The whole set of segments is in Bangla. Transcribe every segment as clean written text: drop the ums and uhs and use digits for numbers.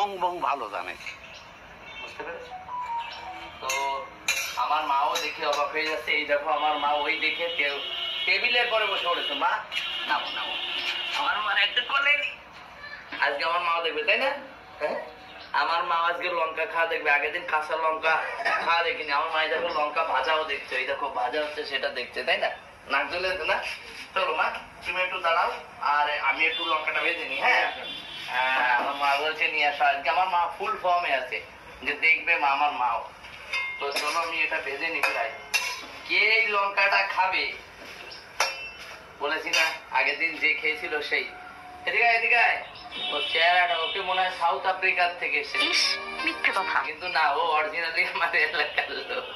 রং বং ভালো জানে। বুঝতে পেরেছি? তো আমার মাও দেখে অবাক হয়ে যাচ্ছে। এই দেখো আমার মা ওই দেখে টেবিলের পরে বসে পড়েছে। মা নামো নামো, আমার মা একটু কোলে নি। আজকে আমার মাও দেখবে, তাই না? হ্যাঁ, আমার মা আজকে লঙ্কা খাওয়া দেখবে। আগের দিন কাঁচা লঙ্কা খাওয়া দেখিনি। আমার মায়ের দেখো লঙ্কা ভাজাও দেখছে। এই দেখো ভাজা হচ্ছে সেটা দেখছে, তাই না? নাক জ্বলে না? চলো মা, তুমি একটু দাঁড়াও আর আমি একটু লঙ্কাটা ভেজে নি। হ্যাঁ, আমার মা বলছে নিয়ে আসো। আজকে আমার মা ফুল ফর্মে আছে যে দেখবে মা আমার মাও। তো চলো আমি এটা ভেজে নি। প্রায় কে এই লঙ্কাটা খাবে বলেছি না, আগের দিন যে খেয়েছিল সেই। এদিকে এদিকে ওর চেহারাটা, ওকে মনে হয় সাউথ আফ্রিকার থেকে এসেছে। মিথ্যে কথা। কিন্তু না, ও অরিজিনালি আমাদের এলাকার লোক।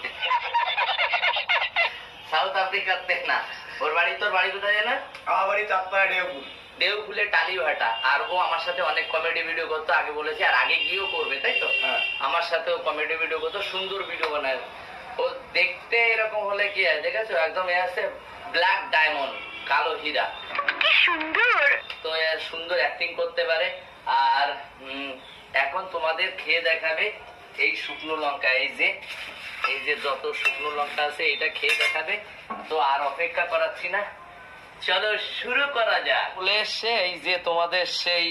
সাউথ আফ্রিকার থেকে না। ওর বাড়ি, তোর বাড়ি কোথায় জানা? আমার বাড়ি চাঁদপাড়া ডেউপুর। দেউফুলে টালিভাটা। আর ও আমার সাথে অনেক কমেডি ভিডিও করতো, আগে বলেছি, আর আগে গিয়েও করবে, তাই তো? আমার সাথেও কমেডি ভিডিও করতো, সুন্দর ভিডিও বানায়। ও দেখতে এরকম হলে কি হয় দেখেছো, একদম এ আছে ব্ল্যাক ডায়মন্ড, কালো হীরা। কি সুন্দর। তো এর সুন্দর অ্যাক্টিং করতে পারে। আর এখন তোমাদের খেয়ে দেখাবে এই শুকনো লঙ্কা। এই যে যত শুকনো লঙ্কা আছে এটা খেয়ে দেখাবে। তো আর অপেক্ষা করাচ্ছি না, চলো শুরু করা যাক। বলে এসছে এই যে তোমাদের সেই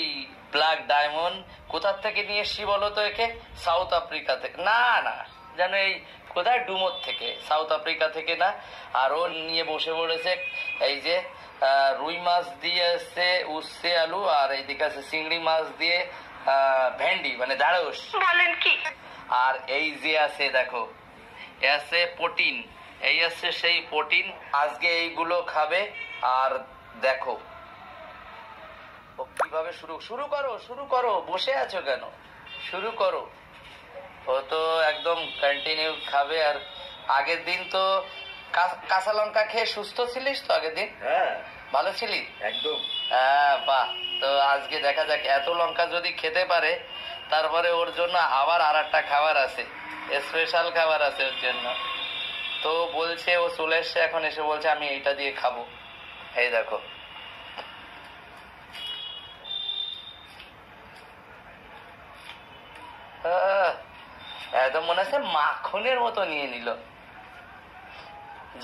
ব্ল্যাক ডায়মন্ড। কোথা থেকে নিয়ে এসছি বলো তো একে? সাউথ আফ্রিকা থেকে। না না, যেন এই কোথায় ডুমোর থেকে, সাউথ আফ্রিকা থেকে না। আর ও নিয়ে বসে পড়েছে এই যে রুই মাছ দিয়ে এসছে উচ্ছে আলু, আর এইদিকে আছে চিংড়ি মাছ দিয়ে ভেন্ডি মানে ঢেঁড়স। বলেন কি? আর এই যে আছে দেখো, আছে প্রোটিন। এই আছে সেই প্রোটিন। আজকে এইগুলো খাবে। আর দেখো ও কিভাবে শুরু করো, বসে আছো কেন? শুরু করো। ও তো একদম কন্টিনিউ খাবে। আর আগের দিন তো কাঁচা লঙ্কা খেয়ে সুস্থ ছিলিস তো? আগের দিন হ্যাঁ, ভালো ছিলি একদম। হ্যাঁ, বাহ। তো আজকে দেখা যাক, এত লঙ্কা যদি খেতে পারে তারপরে ওর জন্য আবার আর একটা খাবার আছে, স্পেশাল খাবার আছে ওর জন্য। তো বলছে ও চলে এসছে, এখন এসে বলছে আমি এইটা দিয়ে খাবো। এই দেখো, একদম মনে হচ্ছে মাখনের মতো নিয়ে নিল।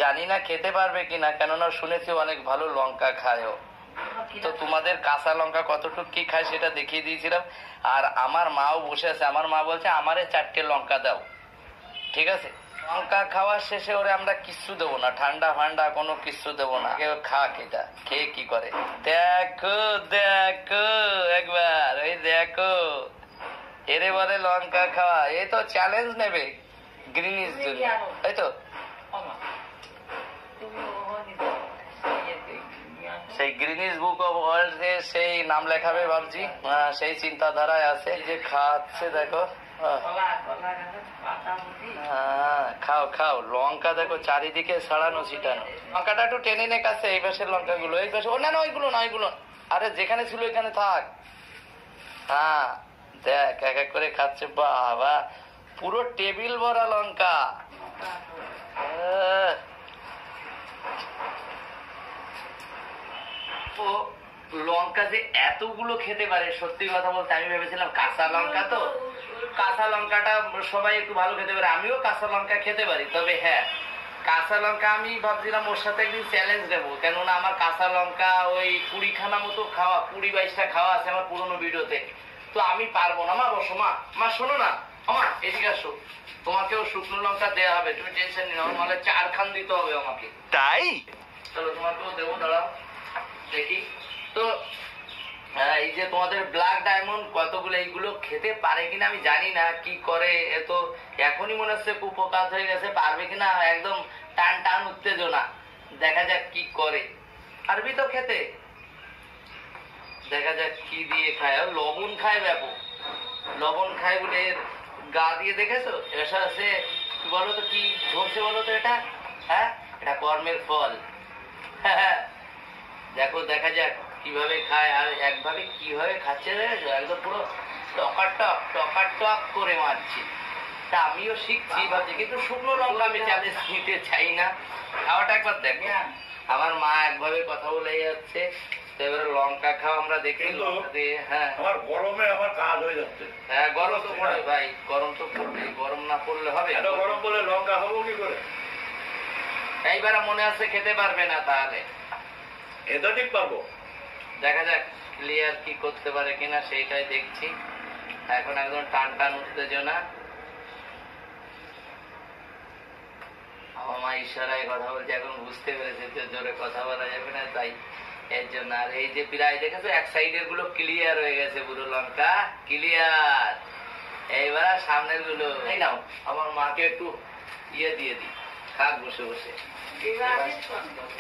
জানি না খেতে পারবে কিনা, কেননা শুনেছি অনেক ভালো লঙ্কা খায় ও। তো তোমাদের কাঁচা লঙ্কা কতটুকু কি খায় সেটা দেখিয়ে দিয়েছিলাম। আর আমার মাও বসে আছে। আমার মা বলছে আমারে 4টে লঙ্কা দাও, ঠিক আছে? লঙ্কা খাওয়ার শেষে ওরে আমরা কিচ্ছু দেবো না, ঠান্ডা ফান্ডা কোনো কিচ্ছু দেবো না। কেউ খাক, এটা খেয়ে কি করে দেখো। দেখো একবার, ওই দেখো, এরে বলে লঙ্কা খাওয়া। এই তো চ্যালেঞ্জ নেবে গ্রিনিস জন্য, তাই তো? সেই গ্রিনিস বুক অফ ওয়ার্ল্ড এ সেই নাম লেখাবে ভাবছি, সেই চিন্তাধারায় আছে। যে খাচ্ছে দেখো, খাও খাও। লঙ্কা দেখো চারিদিকে ছড়ানো ছিটানো। লঙ্কাটা একটু টেনে নে কাছে, এই পাশের লঙ্কা গুলো, এই পাশে। ও না, ওইগুলো না, ওইগুলো। আরে যেখানে ছিল ওইখানে থাক। হ্যাঁ দেখ, এক এক করে খাচ্ছে। বাবা, পুরো টেবিল ভরা লঙ্কা। ও লঙ্কা যে এতগুলো খেতে পারে, সত্যি কথা বলতে আমি ভেবেছিলাম কাঁচা লঙ্কা, তো কাঁচা লঙ্কাটা সবাই একটু ভালো খেতে পারে, আমিও কাঁচা লঙ্কা খেতে পারি। তবে হ্যাঁ, কাঁচা লঙ্কা আমি ভাবছিলাম ওর সাথে একদিন চ্যালেঞ্জ দেবো, কেননা আমার কাঁচা লঙ্কা ওই 20খানা মতো খাওয়া, 20-22টা খাওয়া আছে আমার পুরোনো ভিডিওতে। তো আমি পারবো না। মা বসো, মা শোনো না, আমার এদিকে আসো। তোমাকেও শুকনো লঙ্কা দেওয়া হবে, তুমি টেনশন নিও, নাহলে 4 খান দিতে হবে আমাকে। তাই চলো তোমাকেও দেবো, দাঁড়াও দেখি। তো এই যে তোমাদের ব্ল্যাক ডায়মন্ড কতগুলো, এইগুলো খেতে পারে কিনা আমি জানি না, কি করে। এত এখনই মনে হচ্ছে কুপোকাত হয়ে গেছে, পারবে কিনা একদম টান টান উত্তেজনা। দেখা যাক কি করে। পারবি তো খেতে? দেখা যাক কি দিয়ে খায়। লবণ খায় ব্যাপক, লবণ খায় বলে এর গা দিয়ে দেখেছো এসা আছে। বলো তো কি ধরছে বলো তো এটা? হ্যাঁ, এটা কর্মের ফল। হ্যাঁ, দেখো দেখা যাক কিভাবে খায়। আর একভাবে কিভাবে খাচ্ছে একদম পুরো টক করে মারছি। তা আমিও শিখছি ভাবছি, কিন্তু শুকনো লঙ্কা আমি চ্যালেঞ্জ নিতে চাই না। খাওয়াটা একবার দেখো। আমার মা একভাবে কথা বলে যাচ্ছে, তো এবারে লঙ্কা খাও আমরা দেখি কিন্তু লঙ্কা দিয়ে। হ্যাঁ আমার গরমে আমার কাজ হয়ে যাচ্ছে। হ্যাঁ গরম তো পড়ে ভাই, গরম তো পড়বে, গরম না পড়লে হবে? এত গরম বলে লঙ্কা খাবো কি করে? এইবার মনে হচ্ছে খেতে পারবে না, তাহলে এটা ঠিক পারবো। দেখা যাক ক্লিয়ার কি করতে পারে কিনা, সেইটাই দেখছি। এখন একদম টান টান উত্তেজনা। আমার মা ইশারায় কথা বলছে, এখন বুঝতে পেরেছে যে জোরে কথা বলা যাবে না, তাই এর জন্য। আর এই যে প্রায় দেখেছো এক সাইডের গুলো ক্লিয়ার হয়ে গেছে, পুরো লঙ্কা ক্লিয়ার। এইবার আর সামনের গুলো এই নাও, আমার মাকে একটু ইয়ে দিয়ে দিই, খাক বসে বসে।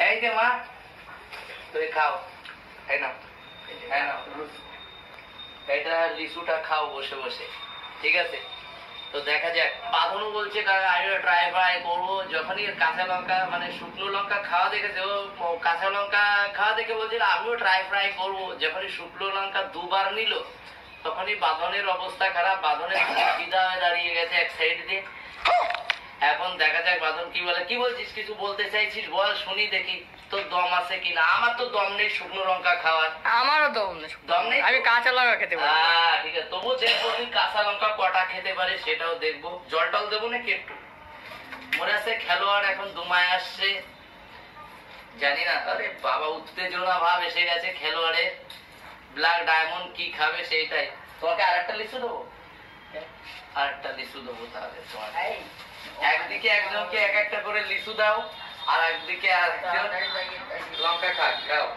এই যে মা, তুমি খাও, এই নাও, এই নাও, এটা লিচুটা খাও বসে বসে, ঠিক আছে? তো দেখা যাক। বাঁধনও বলছে আমি ট্রাই ফ্রাই করবো। যখনই কাঁচা লঙ্কা মানে শুকনো লঙ্কা খাওয়া দেখেছে, ও কাঁচা লঙ্কা খাওয়া দেখে বলছিল আমিও ট্রাই ফ্রাই করবো। যখনই শুকনো লঙ্কা দুবার নিল, তখনই বাঁধনের অবস্থা খারাপ। বাঁধনের সিধা হয়ে দাঁড়িয়ে গেছে এক সাইড দিয়ে। এখন দেখা যাক বাঁধন কি বলে। কি বলছিস, কিছু বলতে চাইছিস বল, শুনি দেখি তোর দম আছে কিনা। আমার তো দম নেই শুকনো লঙ্কা খাওয়ার। আমারও দম নেই। দম নেই? আমি কাঁচা লঙ্কা খেতে পারি। ঠিক আছে, তবুও দেখবো তুই কাঁচা লঙ্কা কটা খেতে পারে, সেটাও দেখবো। জল টল দেবো নাকি একটু? মনে আছে খেলোয়াড় এখন দুমায় আসছে, জানি না। আরে বাবা, উত্তেজনা ভাব এসে গেছে খেলোয়াড়ের। ব্ল্যাক ডায়মন্ড কি খাবে সেইটাই। তোমাকে আরেকটা লিচু দেবো, আরেকটা লিচু দেবো তাহলে তোমার। একদিকে একজনকে এক একটা করে লিচু দাও, আর একদিকে আরেকজন লঙ্কা খাক, খাও।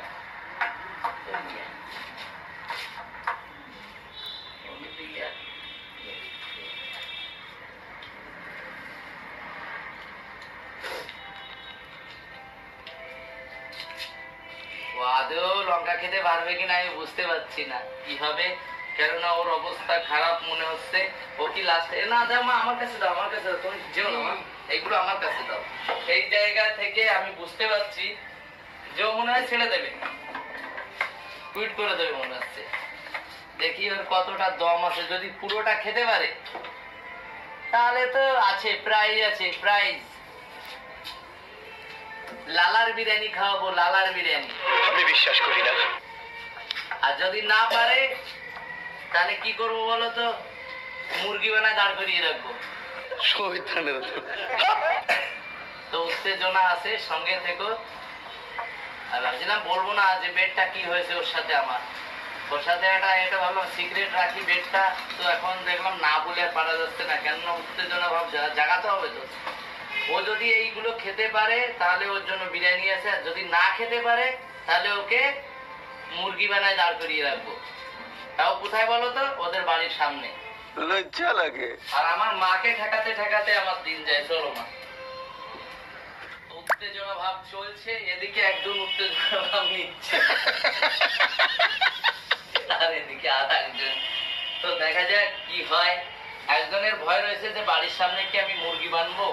আদৌ লঙ্কা খেতে পারবে কিনা আমি বুঝতে পারছি না কি হবে, কেননা ওর অবস্থা খারাপ মনে হচ্ছে। ও কি লাস্টে না দাও মা, আমার কাছে দাও, আমার কাছে দাও, তুমি যেও না মা, এইগুলো আমার কাছে দাও। সেই জায়গা থেকে আমি বুঝতে পারছি যে ও মনে হয় ছেড়ে দেবে, কুইট করে দেবে মনে হচ্ছে। দেখি ওর কতটা দম আছে। যদি পুরোটা খেতে পারে তাহলে তো আছে, প্রাইজ আছে, প্রাইজ। লালার বিরিয়ানি খাওয়াবো, লালার বিরিয়ানি। আমি বিশ্বাস করি না। আর যদি না পারে তাহলে কি করবো বলো তো? মুরগি বানায় দাঁড় করিয়ে রাখবো। তো উত্তেজনা আছে, সঙ্গে থেকো। আর ভাবছিলাম বলবো না যে বেডটা কি হয়েছে ওর সাথে। আমার ওর সাথে এটা ভাবলাম সিক্রেট রাখি বেডটা। তো এখন দেখলাম না বলে আর পারা যাচ্ছে না, কেননা উত্তেজনা ভাব জাগাতে হবে। তো ও যদি এইগুলো খেতে পারে তাহলে ওর জন্য বিরিয়ানি আছে, আর যদি না খেতে পারে তাহলে ওকে মুরগি বানায় দাঁড় করিয়ে রাখবো। তাও কোথায় বলো তো? ওদের বাড়ির সামনে। লজ্জা লাগে। আর আমার মাকে ঠেকাতে ঠেকাতে আমার দিন যায়। চলো মা। উত্তেজনা ভাব চলছে, এদিকে একজন উত্তেজনা ভাব নিচ্ছে, আর এদিকে আর একজন। তো দেখা যাক কি হয়। একজনের ভয় রয়েছে যে বাড়ির সামনে কি আমি মুরগি বানবো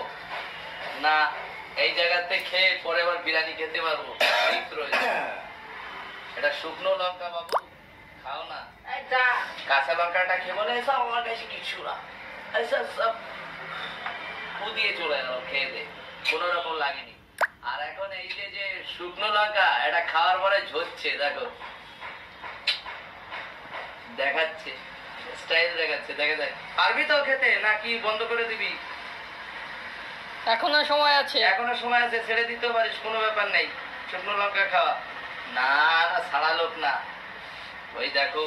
না এই জায়গাতে খেয়ে পরে আবার বিরিয়ানি খেতে পারবো। এটা শুকনো লঙ্কা বাবু, খাও না। কাঁচা লঙ্কাটা খেয়ে বলে এসব আমার কাছে কিছু না, এসব সব দিয়ে চলে গেল খেয়ে দে, কোন রকম লাগেনি। আর এখন এই যে শুকনো লঙ্কা এটা খাওয়ার পরে ঝরছে, দেখো দেখাচ্ছে, স্টাইল দেখাচ্ছে। দেখা যায় পারবি তো খেতে, নাকি বন্ধ করে দিবি? এখনো সময় আছে। এখনো সময় আছে, ছেড়ে দিতেও পারিস, কোনো ব্যাপার নেই। শুকনো লঙ্কা খাওয়া না, ছাড়া লোক না। ওই দেখো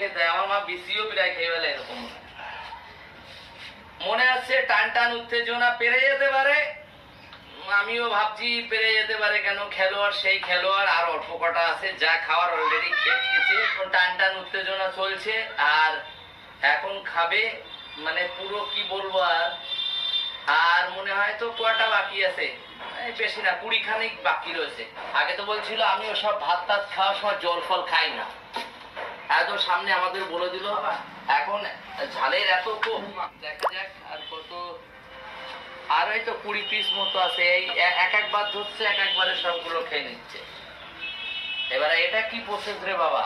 খেতে আমার মা বিসিও প্রায় খেয়ে ফেলে এরকম মনে আসছে। টান টান উত্তেজনা পেরে যেতে পারে, আমিও ভাবছি পেরে যেতে পারে। কেন খেলোয়াড় সেই খেলোয়াড়, আর অল্প কটা আছে, যা খাওয়ার অলরেডি খেয়ে নিয়েছে। টান টান উত্তেজনা চলছে, আর এখন খাবে মানে পুরো কি বলবো। আর মনে হয় তো কয়টা বাকি আছে, বেশি না, 20 খানিক বাকি রয়েছে। আগে তো বলছিল আমি ওসব ভাত টাত খাওয়ার সময় জল ফল খাই না, একদম সামনে আমাদের বলে দিল। এখন ঝালের এত কম, দেখা যাক আর কত। আর হয়তো 20 পিস মতো আছে। এই এক একবার ধরছে, এক একবারে সবগুলো খেয়ে নিচ্ছে। এবারে এটা কি প্রসেস রে বাবা?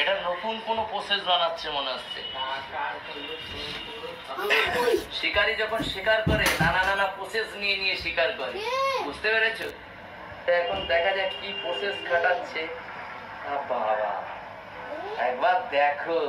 এটা নতুন কোন প্রসেস বানাচ্ছে মনে হচ্ছে। শিকারী যখন শিকার করে নানা নানা প্রসেস নিয়ে নিয়ে শিকার করে, বুঝতে পেরেছো? তো এখন দেখা যাক কি প্রসেস খাটাচ্ছে। বাবা একবার দেখো